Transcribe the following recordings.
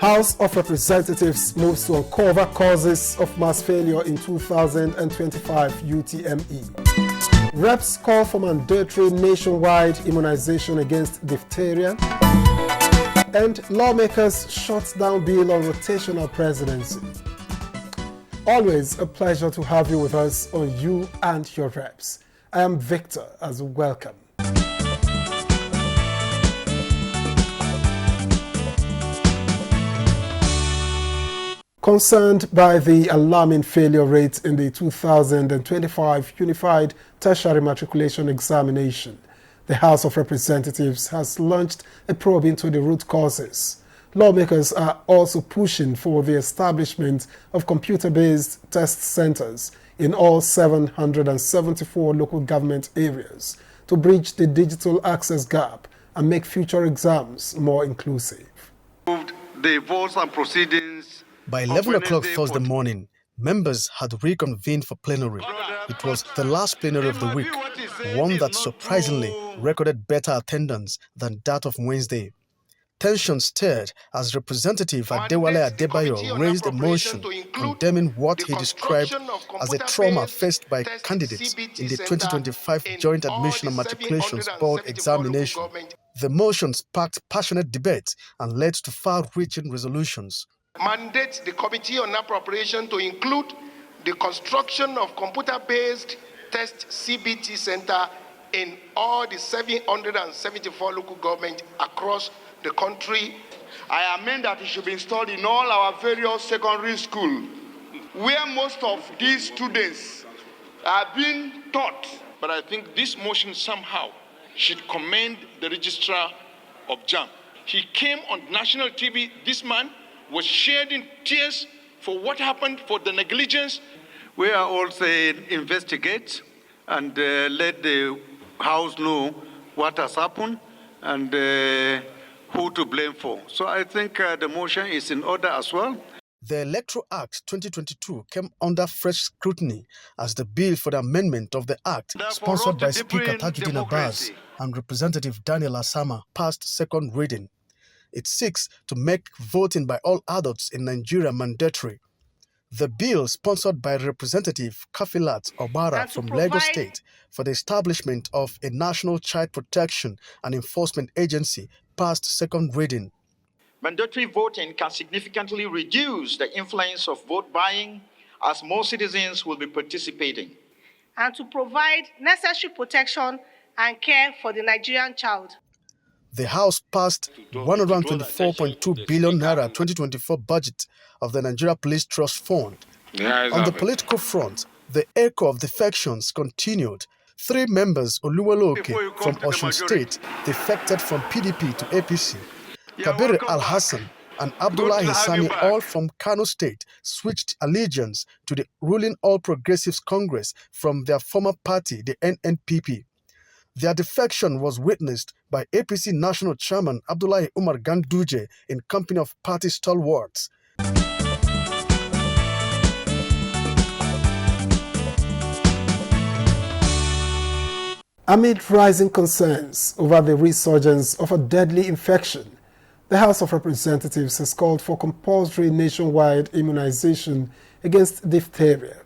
House of Representatives moves to uncover causes of mass failure in 2025 UTME. Reps call for mandatory nationwide immunization against diphtheria. And lawmakers shut down bill on rotational presidency. Always a pleasure to have you with us on You and Your Reps. I am Victor, as welcome. Concerned by the alarming failure rate in the 2025 Unified Tertiary Matriculation Examination, the House of Representatives has launched a probe into the root causes. Lawmakers are also pushing for the establishment of computer-based test centers in all 774 local government areas to bridge the digital access gap and make future exams more inclusive. The votes and proceedings. By 11 o'clock Thursday morning, members had reconvened for plenary. It was the last plenary of the week, one that surprisingly recorded better attendance than that of Wednesday. Tension stirred as Representative Adewale Adebayo raised a motion condemning what he described as a trauma faced by candidates in the 2025 Joint Admission and Matriculations Board examination. The motion sparked passionate debate and led to far-reaching resolutions. Mandate the Committee on Appropriation to include the construction of computer-based test CBT center in all the 774 local governments across the country. I amend that it should be installed in all our various secondary schools, where most of these students are being taught. But I think this motion somehow should commend the registrar of JAMB. He came on national TV this month, was shedding tears for what happened, for the negligence. We are all saying investigate and let the House know what has happened and who to blame for. So I think the motion is in order as well. The Electoral Act 2022 came under fresh scrutiny as the bill for the amendment of the Act, sponsored by Speaker Tajuddin Abbas and Representative Daniel Asama, passed second reading. It seeks to make voting by all adults in Nigeria mandatory. The bill, sponsored by Representative Kafilat Obara from Lagos State for the establishment of a National Child Protection and Enforcement Agency, passed second reading. Mandatory voting can significantly reduce the influence of vote buying as more citizens will be participating. And to provide necessary protection and care for the Nigerian child. The House passed 124.2 billion naira 2024 budget of the Nigeria Police Trust Fund. On the political front, the echo of defections continued. 3 members, Oluwaloke from Osun State, defected from PDP to APC. Kabir Al-Hassan and Abdullahi Sani, all from Kano State, switched allegiance to the ruling All Progressives Congress from their former party, the NNPP. Their defection was witnessed by APC National Chairman Abdullahi Umar Ganduje in company of party stalwarts. Amid rising concerns over the resurgence of a deadly infection, the House of Representatives has called for compulsory nationwide immunization against diphtheria.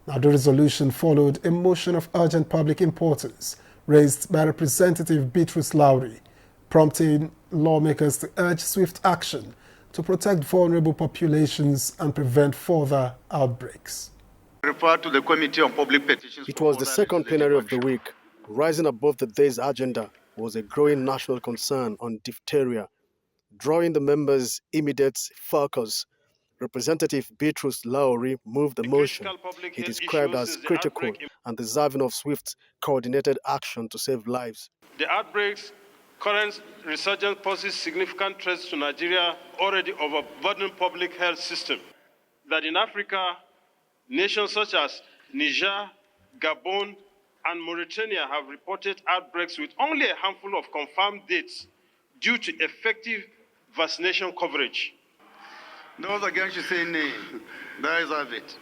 Now, the resolution followed a motion of urgent public importance raised by Representative Beatrice Lowry, prompting lawmakers to urge swift action to protect vulnerable populations and prevent further outbreaks. Refer to the Committee on Public Petitions. It was the second plenary of the week. Rising above the day's agenda was a growing national concern on diphtheria. Drawing the members' immediate focus, Representative Beatrice Lowry moved the motion he described as critical and deserving of swift, coordinated action to save lives. The outbreak's current resurgence poses significant threats to Nigeria, already overburdened public health system. That in Africa, nations such as Niger, Gabon, and Mauritania have reported outbreaks with only a handful of confirmed deaths due to effective vaccination coverage. Those against you say nay. There is have it.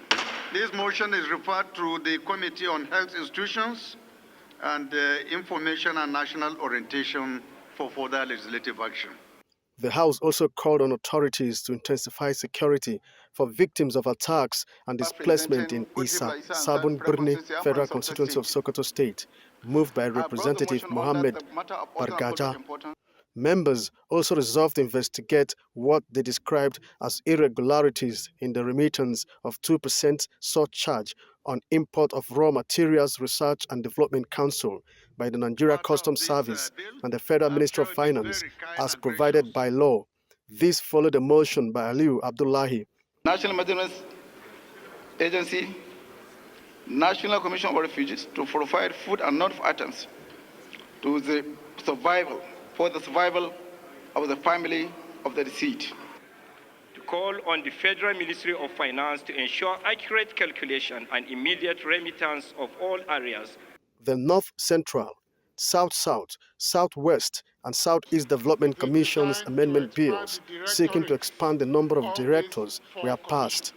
This motion is referred to the Committee on Health Institutions and Information and National Orientation for further legislative action. The House also called on authorities to intensify security for victims of attacks and displacement in Isa, Sabon Birni Federal Constituency of Sokoto State, moved by Representative Mohammed Bargaja. Members also resolved to investigate what they described as irregularities in the remittance of 2% surcharge on import of raw materials Research and Development Council by the Nigeria Customs Service and the Federal Ministry of Finance as provided by law. This followed a motion by Aliu Abdullahi. National Maintenance Agency, National Commission for Refugees to provide food and non-food items to the survival of the family of the deceased. To call on the Federal Ministry of Finance to ensure accurate calculation and immediate remittance of all areas. The North Central, South-South, Southwest, and Southeast Development Commission's amendment bills seeking to expand the number of directors were passed.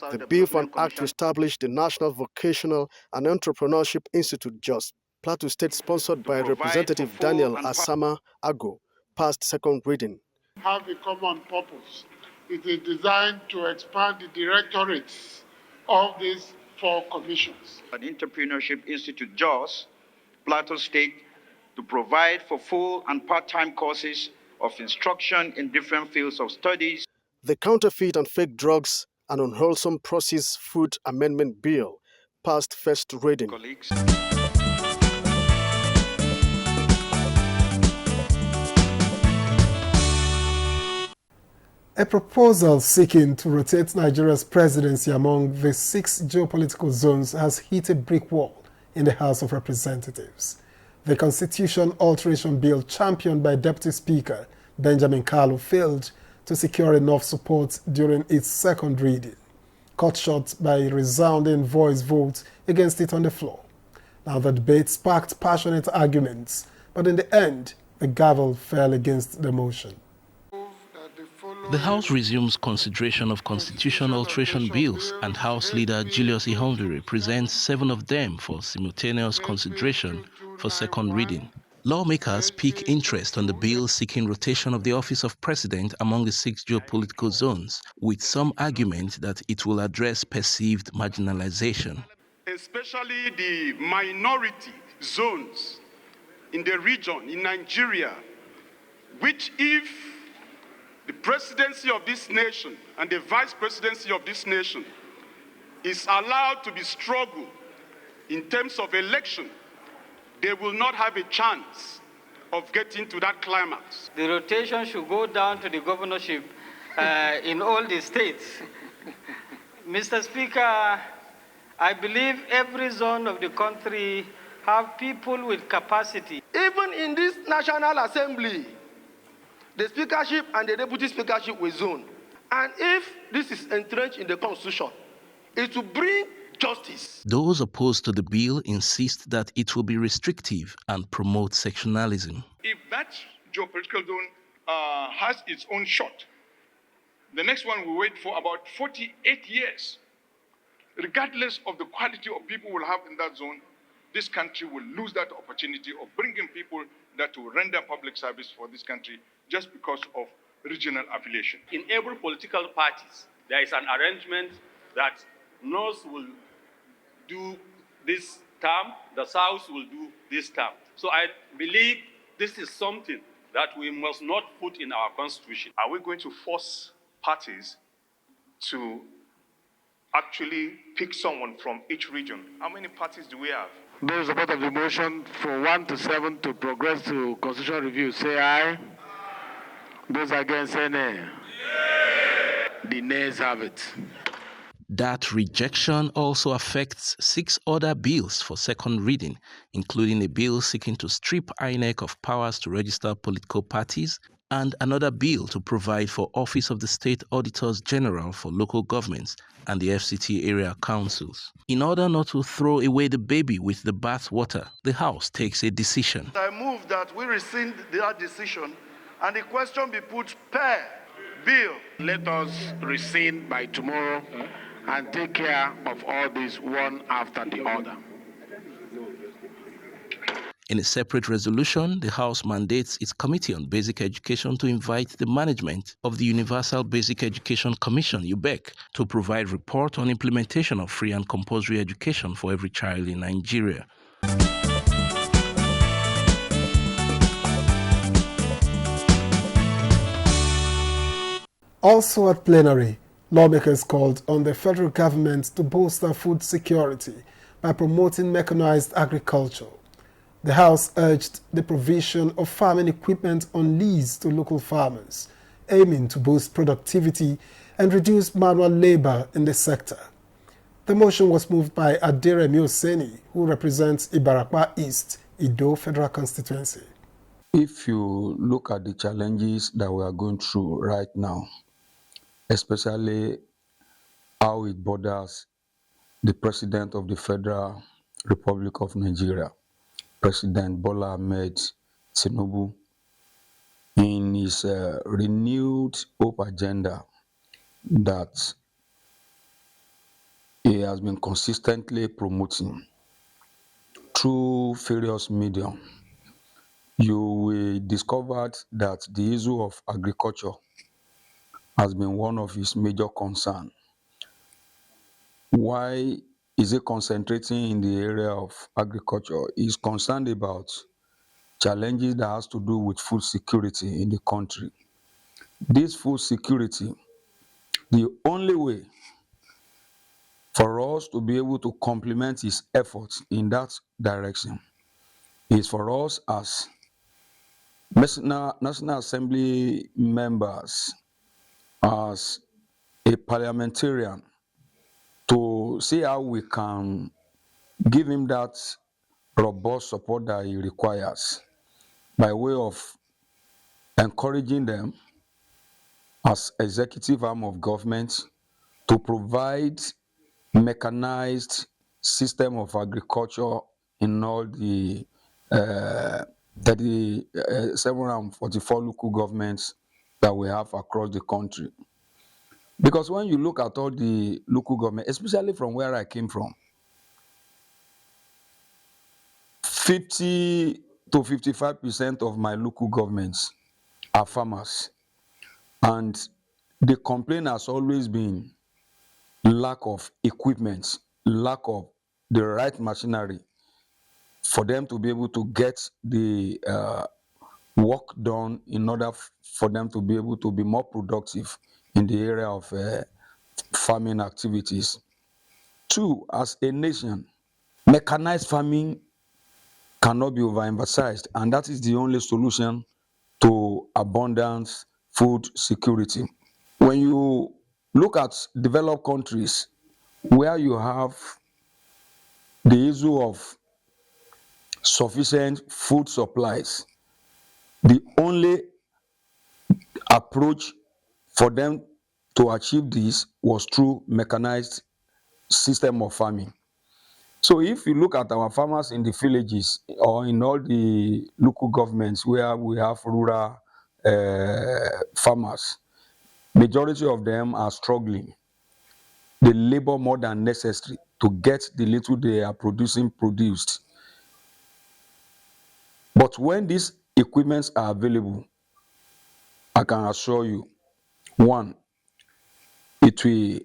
The bill for an act to establish the National Vocational and Entrepreneurship Institute JOS, Plateau State, sponsored by Representative Daniel Asama Ago, passed second reading. Have a common purpose. It is designed to expand the directorates of these 4 commissions. An Entrepreneurship Institute JOS, Plateau State, to provide for full and part-time courses of instruction in different fields of studies. The Counterfeit and Fake Drugs and Unwholesome Processed Food Amendment Bill passed first reading. Colleagues. A proposal seeking to rotate Nigeria's presidency among the 6 geopolitical zones has hit a brick wall in the House of Representatives. The Constitution Alteration Bill championed by Deputy Speaker Benjamin Kalu failed to secure enough support during its second reading, cut short by a resounding voice vote against it on the floor. Now, the debate sparked passionate arguments, but in the end, the gavel fell against the motion. The House resumes consideration of constitution alteration bills, and House Leader Julius Ihondure presents 7 of them for simultaneous consideration for second reading. Lawmakers pick interest on the bill seeking rotation of the office of president among the 6 geopolitical zones, with some argument that it will address perceived marginalization. Especially the minority zones in the region, in Nigeria, which if the presidency of this nation and the vice presidency of this nation is allowed to be struggled in terms of election, they will not have a chance of getting to that climax. The rotation should go down to the governorship in all the states. Mr. Speaker, I believe every zone of the country have people with capacity. Even in this National Assembly, the speakership and the deputy speakership will zone. And if this is entrenched in the Constitution, it will bring justice. Those opposed to the bill insist that it will be restrictive and promote sectionalism. If that geopolitical zone has its own shot, the next one will wait for about 48 years. Regardless of the quality of people we'll have in that zone, this country will lose that opportunity of bringing people that will render public service for this country just because of regional affiliation. In every political parties, there is an arrangement that North will do this term, the South will do this term. So I believe this is something that we must not put in our constitution. Are we going to force parties to actually pick someone from each region? How many parties do we have? Those support of the motion from 1 to 7 to progress to constitutional review, say aye. Those against, say nay. The nays have it. That rejection also affects 6 other bills for second reading, including a bill seeking to strip INEC of powers to register political parties, and another bill to provide for Office of the State Auditors General for local governments and the FCT area councils. In order not to throw away the baby with the bathwater, the House takes a decision. I move that we rescind that decision and the question be put per bill. Let us rescind by tomorrow and take care of all this one after the other. In a separate resolution, the House mandates its Committee on Basic Education to invite the management of the Universal Basic Education Commission, UBEC, to provide report on implementation of free and compulsory education for every child in Nigeria. Also at plenary, lawmakers called on the federal government to bolster food security by promoting mechanized agriculture. The House urged the provision of farming equipment on lease to local farmers, aiming to boost productivity and reduce manual labor in the sector. The motion was moved by Aderemi Oseni, who represents Ibarakwa East, Ido Federal Constituency. If you look at the challenges that we are going through right now, especially how it borders the President of the Federal Republic of Nigeria, President Bola Ahmed Tinubu, in his renewed hope agenda that he has been consistently promoting through various media, you will discover that the issue of agriculture has been one of his major concerns. Why is he concentrating in the area of agriculture? He's concerned about challenges that has to do with food security in the country. This food security, the only way for us to be able to complement his efforts in that direction is for us as National Assembly members, as a parliamentarian, to see how we can give him that robust support that he requires by way of encouraging them as executive arm of government to provide mechanized system of agriculture in all the 744 local governments that we have across the country. Because when you look at all the local government, especially from where I came from, 50 to 55% of my local governments are farmers. And the complaint has always been lack of equipment, lack of the right machinery for them to be able to get the work done in order for them to be able to be more productive in the area of farming activities. Two, as a nation, mechanized farming cannot be overemphasized, and that is the only solution to abundant food security. When you look at developed countries where you have the issue of sufficient food supplies, the only approach for them to achieve this was through mechanized system of farming. So if you look at our farmers in the villages or in all the local governments where we have rural farmers, majority of them are struggling. They labor more than necessary to get the little they are producing produced. But when these equipments are available, I can assure you, one, it will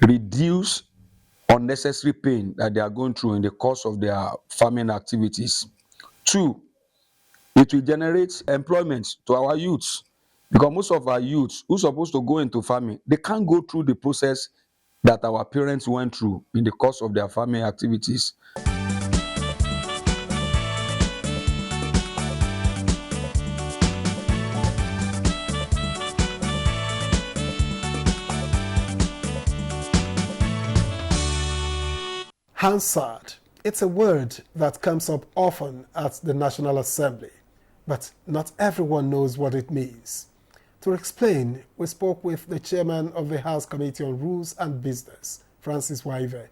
reduce unnecessary pain that they are going through in the course of their farming activities. Two, it will generate employment to our youths, because most of our youths who are supposed to go into farming, they can't go through the process that our parents went through in the course of their farming activities. Hansard. It's a word that comes up often at the National Assembly, but not everyone knows what it means. To explain, we spoke with the chairman of the House Committee on Rules and Business, Francis Waive.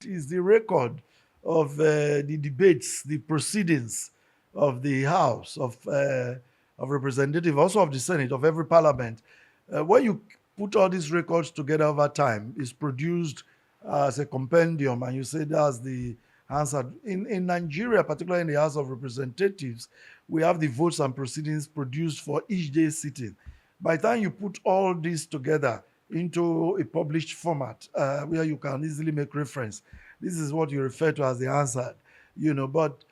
It is the record of the debates, the proceedings of the House of Representatives, also of the Senate, of every parliament. When you put all these records together over time, it's produced as a compendium, and you say that's the answer. In Nigeria, particularly in the House of Representatives, we have the votes and proceedings produced for each day sitting. By the time you put all this together into a published format where you can easily make reference, this is what you refer to as the answer, but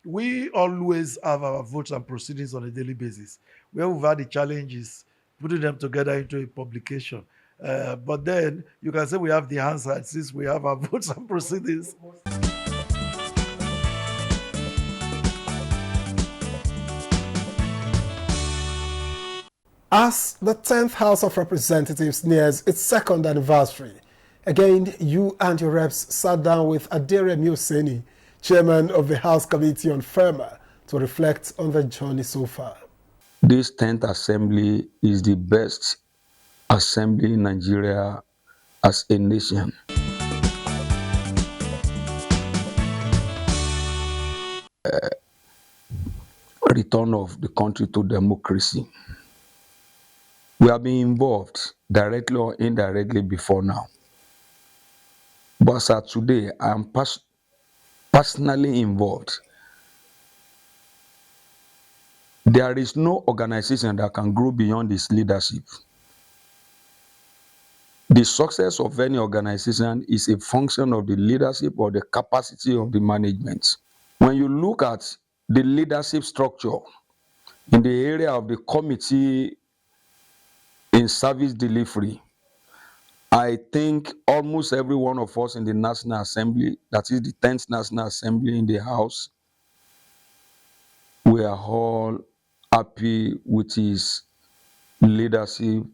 we always have our votes and proceedings on a daily basis. Where we've had the challenges putting them together into a publication. But then you can say we have the answer since we have our votes and proceedings. As the 10th House of Representatives nears its second anniversary, again, you and your reps sat down with Aderemi Oseni, chairman of the House Committee on FERMA, to reflect on the journey so far. This 10th assembly is the best assembly in Nigeria as a nation. Return of the country to democracy. We have been involved directly or indirectly before now. But as of today, I am personally involved. There is no organization that can grow beyond its leadership. The success of any organization is a function of the leadership or the capacity of the management. When you look at the leadership structure in the area of the committee in service delivery, I think almost every one of us in the National Assembly, that is the 10th National Assembly in the House, we are all happy with his leadership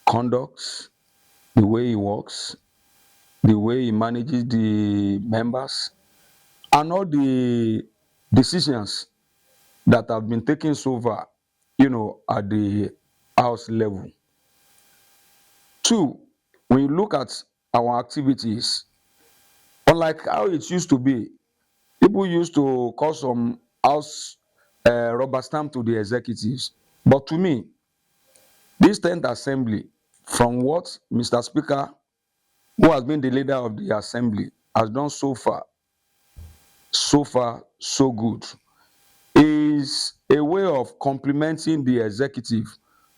conduct, the way he works, the way he manages the members, and all the decisions that have been taken so far, at the House level. Two, when you look at our activities, unlike how it used to be, people used to call some House rubber stamp to the executives. But to me, this 10th Assembly, from what Mr. Speaker, who has been the leader of the Assembly, has done so far, so good, is a way of complementing the executive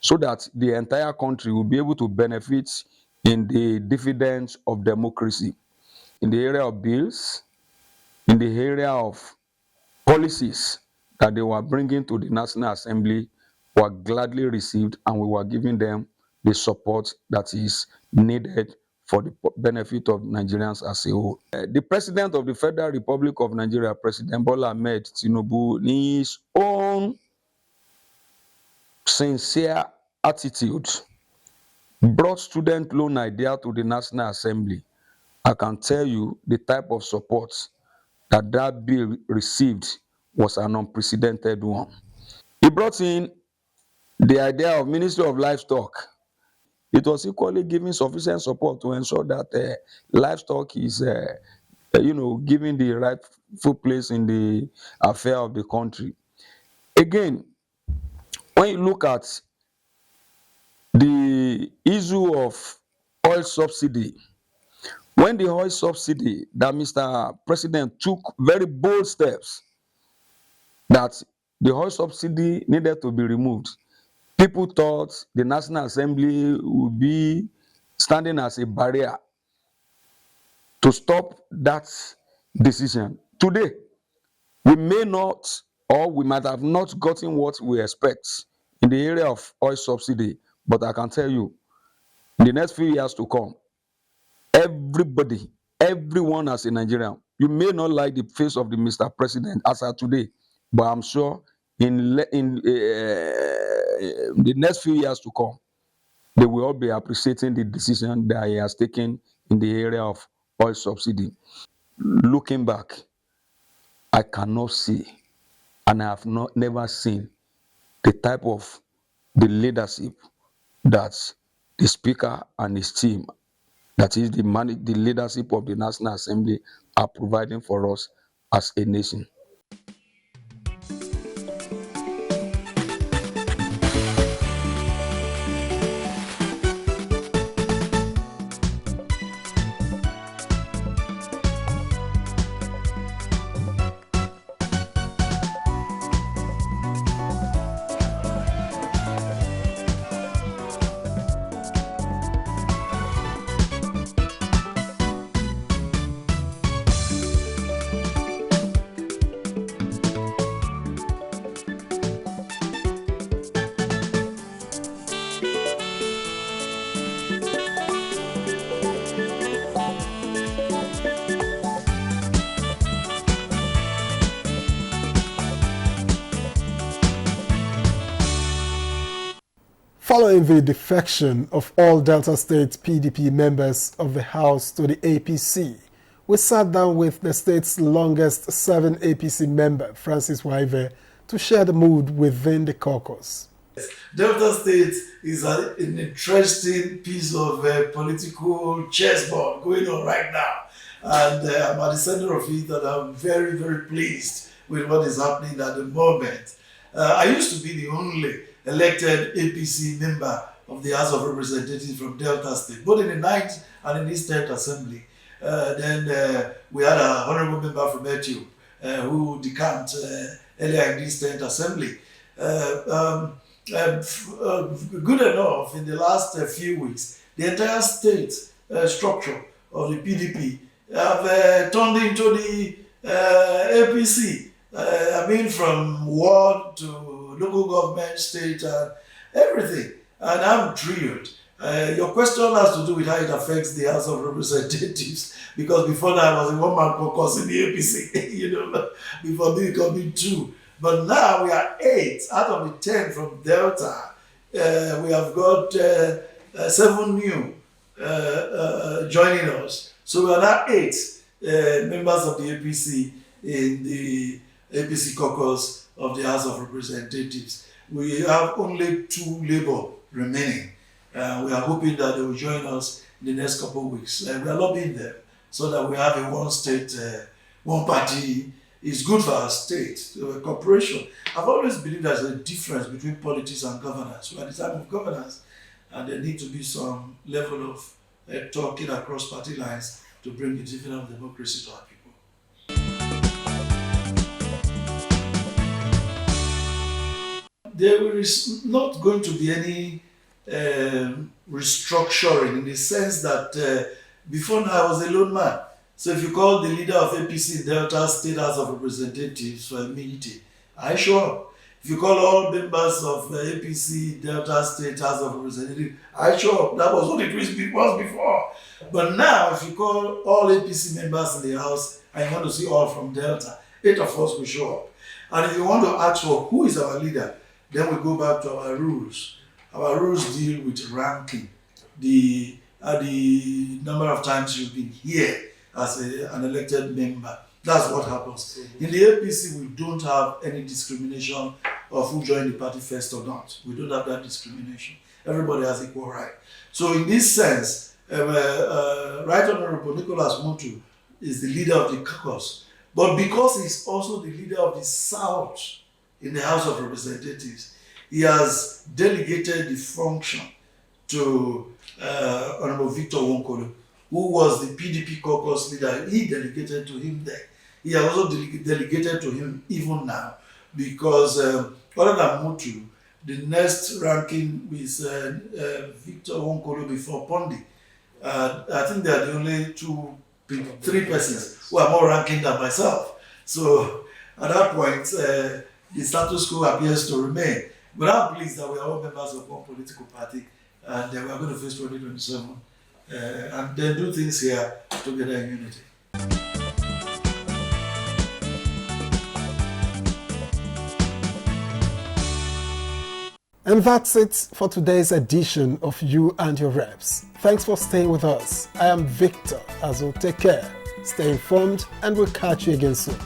so that the entire country will be able to benefit in the dividends of democracy. In the area of bills, in the area of policies that they were bringing to the National Assembly were gladly received, and we were giving them the support that is needed for the benefit of Nigerians as a whole. The President of the Federal Republic of Nigeria, President Bola Ahmed Tinubu, in his own sincere attitude, brought student loan idea to the National Assembly. I can tell you the type of support that bill received was an unprecedented one. He brought in the idea of Ministry of Livestock. It was equally giving sufficient support to ensure that livestock is, given the rightful place in the affair of the country. Again, when you look at the issue of oil subsidy, when the oil subsidy that Mr. President took very bold steps that the oil subsidy needed to be removed, people thought the National Assembly would be standing as a barrier to stop that decision. Today, we may not, or we might have not gotten what we expect in the area of oil subsidy, but I can tell you, in the next few years to come, everyone as a Nigerian, you may not like the face of the Mr. President as of today, but I'm sure in the next few years to come, they will all be appreciating the decision that he has taken in the area of oil subsidy. Looking back, I cannot see, and I have never seen the type of the leadership that the Speaker and his team, that is the leadership of the National Assembly, are providing for us as a nation. Following the defection of all Delta State PDP members of the House to the APC, we sat down with the state's longest-serving APC member, Francis Waive, to share the mood within the caucus. Delta State is an interesting piece of political chessboard going on right now. And I'm at the center of it, and I'm very, very pleased with what is happening at the moment. I used to be the only elected APC member of the House of Representatives from Delta State, both in the 9th and in the 10th Assembly. Then we had a honorable member from Ethiopia who decamped earlier in this 10th Assembly. Good enough, in the last few weeks, the entire state structure of the PDP have turned into the APC. I mean, from ward to local government, state, and everything. And I'm thrilled. Your question has to do with how it affects the House of Representatives, because before that I was a one-man caucus in the APC, you know, before becoming 2. But now we are 8 out of the 10 from Delta. We have got 7 new joining us. So we are now 8 members of the APC in the APC caucus of the House of Representatives. We have only 2 Labour remaining. We are hoping that they will join us in the next couple of weeks. We are lobbying them so that we have a one state, one party. Is good for our state, cooperation. I've always believed there's a difference between politics and governance. We're at the time of governance, and there need to be some level of talking across party lines to bring the dividend of democracy to our people. There is not going to be any restructuring in the sense that before now I was a lone man. So if you call the leader of APC Delta State House of Representatives for a meeting, I show up. If you call all members of APC Delta State House of Representatives, I show up. That was what it was before. But now, if you call all APC members in the House, and you want to see all from Delta, 8 of us will show up. And if you want to ask for who is our leader, then we go back to our rules. Our rules deal with ranking, the number of times you've been here as an elected member. That's what happens. In the APC, we don't have any discrimination of who joined the party first or not. We don't have that discrimination. Everybody has equal right. So in this sense, Right Honorable Nicholas Mutu is the leader of the caucus. But because he's also the leader of the South in the House of Representatives, he has delegated the function to Honorable Victor Wonkolo, who was the PDP caucus leader. He delegated to him there. He has also delegated to him even now, because other than Mutu, the next ranking is Victor Wonkolo before Pondi. I think they are the only 3 persons who are more ranking than myself. So at that point, the status quo appears to remain. But I'm pleased that we are all members of one political party, and we are going to face 2027 and then do things here together in unity. And that's it for today's edition of You and Your Reps. Thanks for staying with us. I am Victor Azo. Take care, stay informed, and we'll catch you again soon.